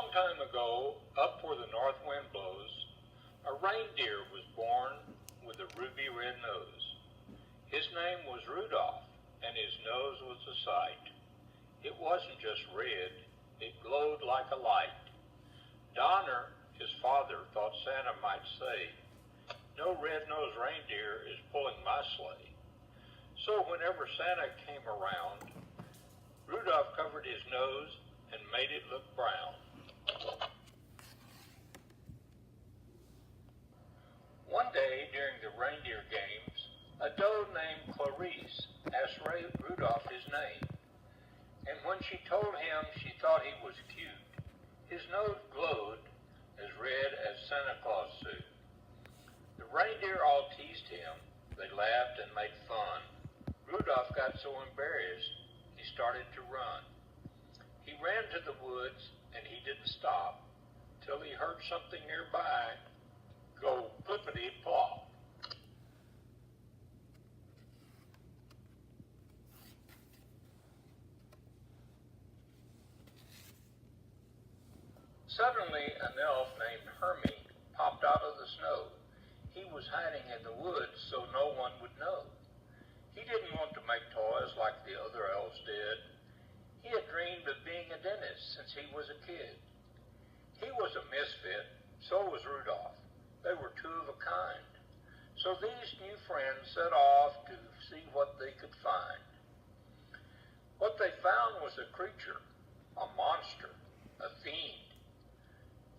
long time ago, up where the north wind blows, a reindeer was born with a ruby red nose. His name was Rudolph, and his nose was a sight. It wasn't just red, it glowed like a light. Donner, his father, thought Santa might say, "No red-nosed reindeer is pulling my sleigh." So whenever Santa came around, Rudolph covered his nose and made it look brown. One day during the reindeer games, a doe named Clarice asked Rudolph his name, and when she told him she thought he was cute, his nose glowed as red as Santa Claus' suit. The reindeer all teased him, they laughed and made fun. Rudolph got so embarrassed, he started to run. He ran to the woods, and he didn't stop till he heard something nearby go clippity-plop. Suddenly, an elf named Hermie popped out of the snow. He was hiding in the woods so no one would know. He didn't want to make toys like the other elves did. He had dreamed of being a dentist since he was a kid. He was a misfit, so was Rudolph. They were two of a kind. So these new friends set off to see what they could find. What they found was a creature, a monster, a fiend.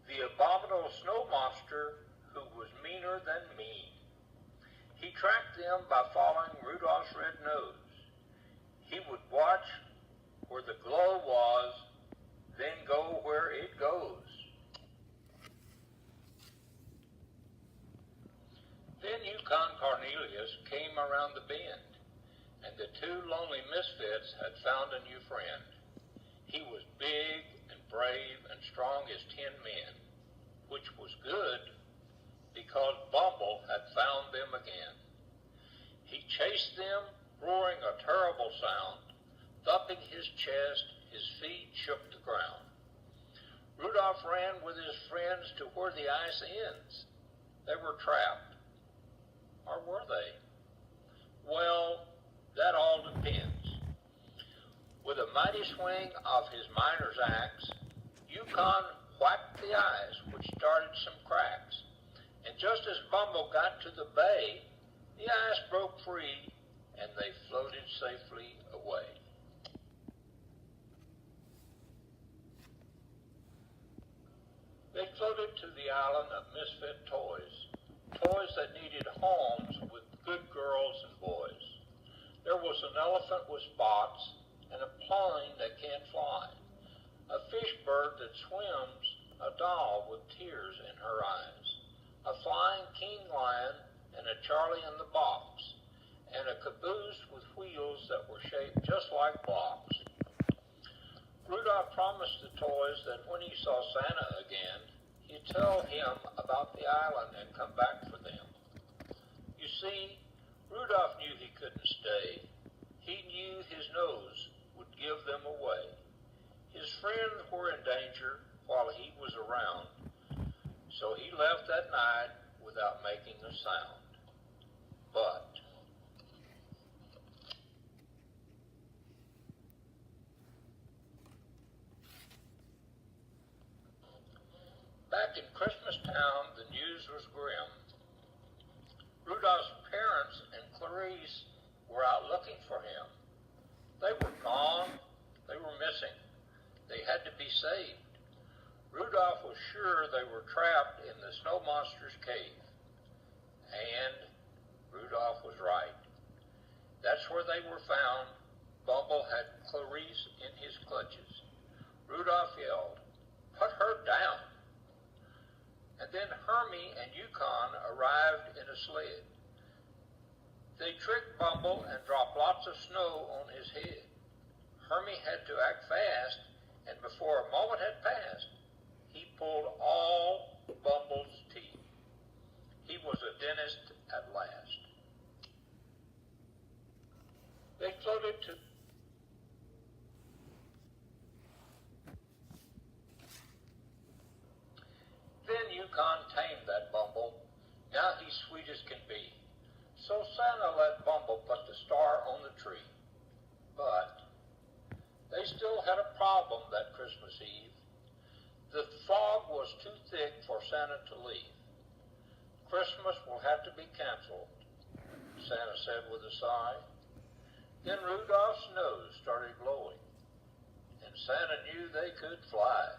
The abominable snow monster who was meaner than mean. He tracked them by following Rudolph's red nose. He would watch where the glow was, then go where it goes. Then Yukon Cornelius came around the bend, and the two lonely misfits had found a new friend. He was big and brave and strong as 10 men, which was good because Bumble had found them again. He chased them, roaring a terrible sound, thumping his chest, his feet shook the ground. Rudolph ran with his friends to where the ice ends. They were trapped. Or were they? Well, that all depends. With a mighty swing of his miner's axe, Yukon whacked the ice, which started some cracks. And just as Bumble got to the bay, the ice broke free, and they floated safely away. They floated to the island of misfit toys, toys that needed homes with good girls and boys. There was an elephant with spots, and a plane that can't fly, a fish bird that swims, a doll with tears in her eyes, a flying king lion, and a Charlie in the box, and a caboose with wheels that were shaped just like blocks. Rudolph promised the toys that when he saw Santa again, he'd tell him about the island and come back for them. You see, Rudolph knew he couldn't stay. He knew his nose would give them away. His friends were in danger while he was around, so he left that night without making a sound. But back in Christmas Town, the news was grim. Rudolph's parents and Clarice were out looking for him. They were gone. They were missing. They had to be saved. Rudolph was sure they were trapped in the snow monster's cave. And Rudolph was right. That's where they were found. Bumble had Clarice in his clutches. Rudolph yelled, "Put her down!" And then Hermie and Yukon arrived in a sled. They tricked Bumble and dropped lots of snow on his head. Hermie had to act fast, and before a moment had passed, he pulled all Bumble's teeth. He was a dentist at last. They floated to Yukon tamed that Bumble. Now he's sweet as can be. So Santa let Bumble put the star on the tree. But they still had a problem that Christmas Eve. The fog was too thick for Santa to leave. Christmas will have to be canceled, Santa said with a sigh. Then Rudolph's nose started glowing, and Santa knew they could fly.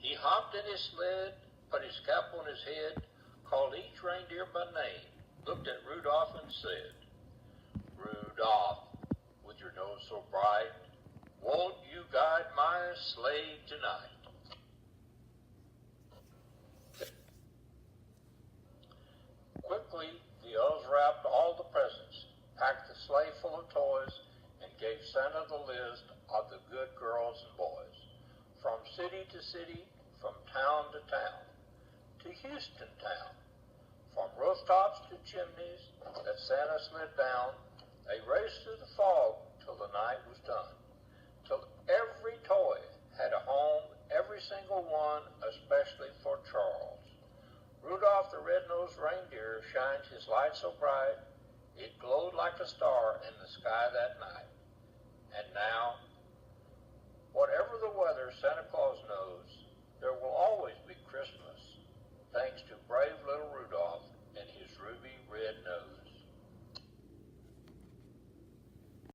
He hopped in his sled, put his cap on his head, called each reindeer by name, looked at Rudolph and said, Rudolph, with your nose so bright, won't you guide my sleigh tonight? Quickly, the elves wrapped all the presents, packed the sleigh full of toys, and gave Santa the list of the good girls and boys. From city to city, from town to town, to Houston town, from rooftops to chimneys that Santa slid down, they raced through the fog till the night was done, till every toy had a home, every single one, especially for Charles. Rudolph the red-nosed reindeer shined his light so bright, it glowed like a star in the sky that night. And now, whatever the weather, Santa